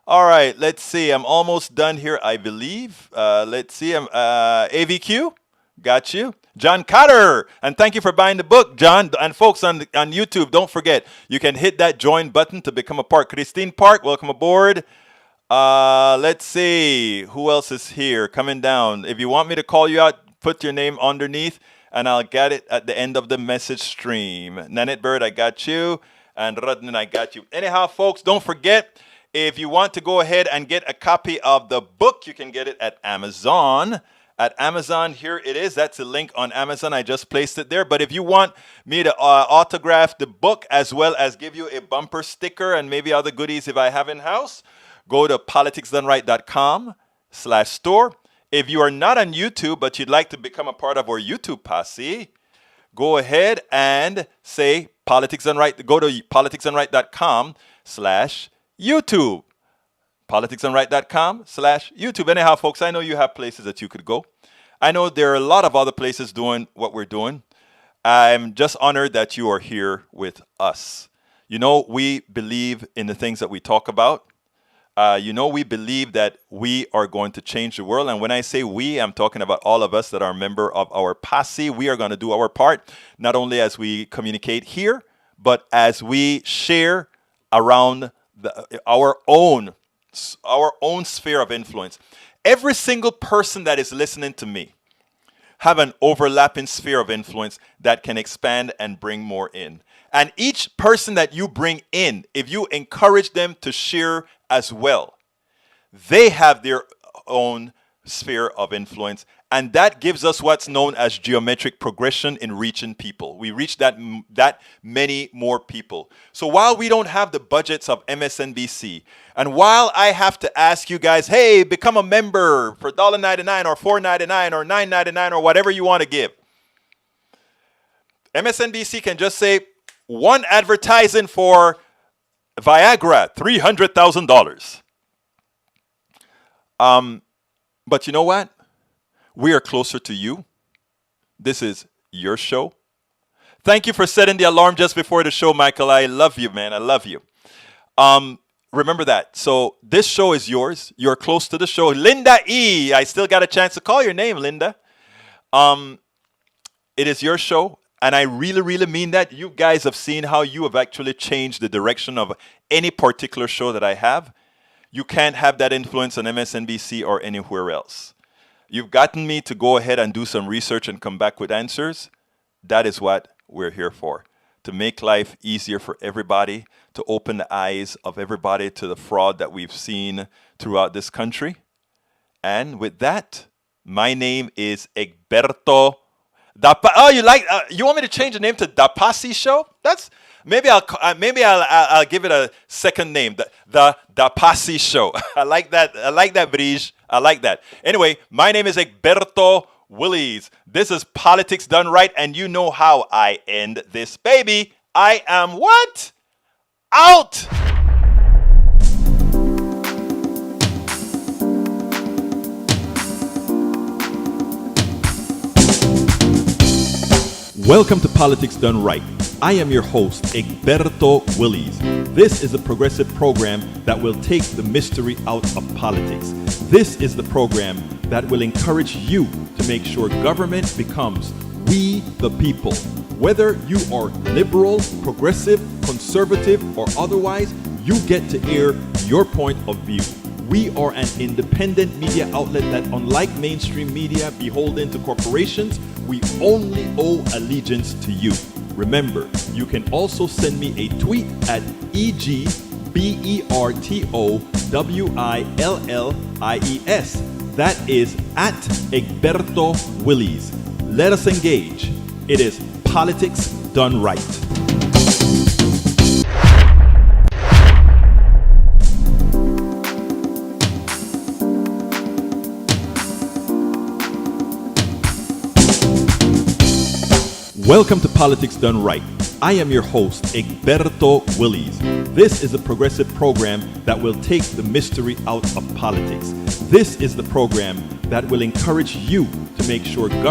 A: All right, let's see. I'm almost done here, I believe. Let's see. AVQ, got you. John Cotter, and thank you for buying the book, John. And folks on YouTube, don't forget, you can hit that join button to become a part. Christine Park, welcome aboard. Let's see. Who else is here? Coming down. If you want me to call you out, put your name underneath, and I'll get it at the end of the message stream. Nanette Bird, I got you. And Radnan, I got you. Anyhow, folks, don't forget, if you want to go ahead and get a copy of the book, you can get it at Amazon. At Amazon, here it is. That's a link on Amazon. I just placed it there. But if you want me to autograph the book as well as give you a bumper sticker and maybe other goodies if I have in-house, go to politicsdoneright.com/store. If you are not on YouTube, but you'd like to become a part of our YouTube posse, go ahead and say Politics Done Right. Go to politicsdoneright.com/YouTube. politicsdoneright.com/YouTube. Anyhow, folks, I know you have places that you could go. I know there are a lot of other places doing what we're doing. I'm just honored that you are here with us. You know, we believe in the things that we talk about. We believe that we are going to change the world. And when I say we, I'm talking about all of us that are a member of our posse. We are going to do our part, not only as we communicate here, but as we share around our own sphere of influence. Every single person that is listening to me have an overlapping sphere of influence that can expand and bring more in. And each person that you bring in, if you encourage them to share as well, they have their own sphere of influence. And that gives us what's known as geometric progression in reaching people. We reach that many more people. So while we don't have the budgets of MSNBC, and while I have to ask you guys, hey, become a member for $1.99 or $4.99 or $9.99 or whatever you want to give, MSNBC can just say one advertising for Viagra, $300,000. But you know what? We are closer to you. This is your show. Thank you for setting the alarm just before the show, Michael. I love you, man. I love you. Remember that. So this show is yours. You're close to the show. Linda E. I still got a chance to call your name, Linda. It is your show. And I really, really mean that. You guys have seen how you have actually changed the direction of any particular show that I have. You can't have that influence on MSNBC or anywhere else. You've gotten me to go ahead and do some research and come back with answers. That is what we're here for. To make life easier for everybody, to open the eyes of everybody to the fraud that we've seen throughout this country. And with that, my name is Egberto. You want me to change the name to Da Pasi Show? That's maybe I'll give it a second name, the Da Pasi Show. I like that, Brige. I like that. Anyway, my name is Egberto Willies. This is Politics Done Right, and you know how I end this baby. I am what? Out! Welcome to Politics Done Right. I am your host, Egberto Willies. This is a progressive program that will take the mystery out of politics. This is the program that will encourage you to make sure government becomes we the people. Whether you are liberal, progressive, conservative, or otherwise, you get to air your point of view. We are an independent media outlet that, unlike mainstream media beholden to corporations, we only owe allegiance to you. Remember, you can also send me a tweet at EGBERTOWILLIES. That is at Egberto Willies. Let us engage. It is Politics Done Right. Welcome to Politics Done Right. I am your host, Egberto Willies. This is a progressive program that will take the mystery out of politics. This is the program that will encourage you to make sure government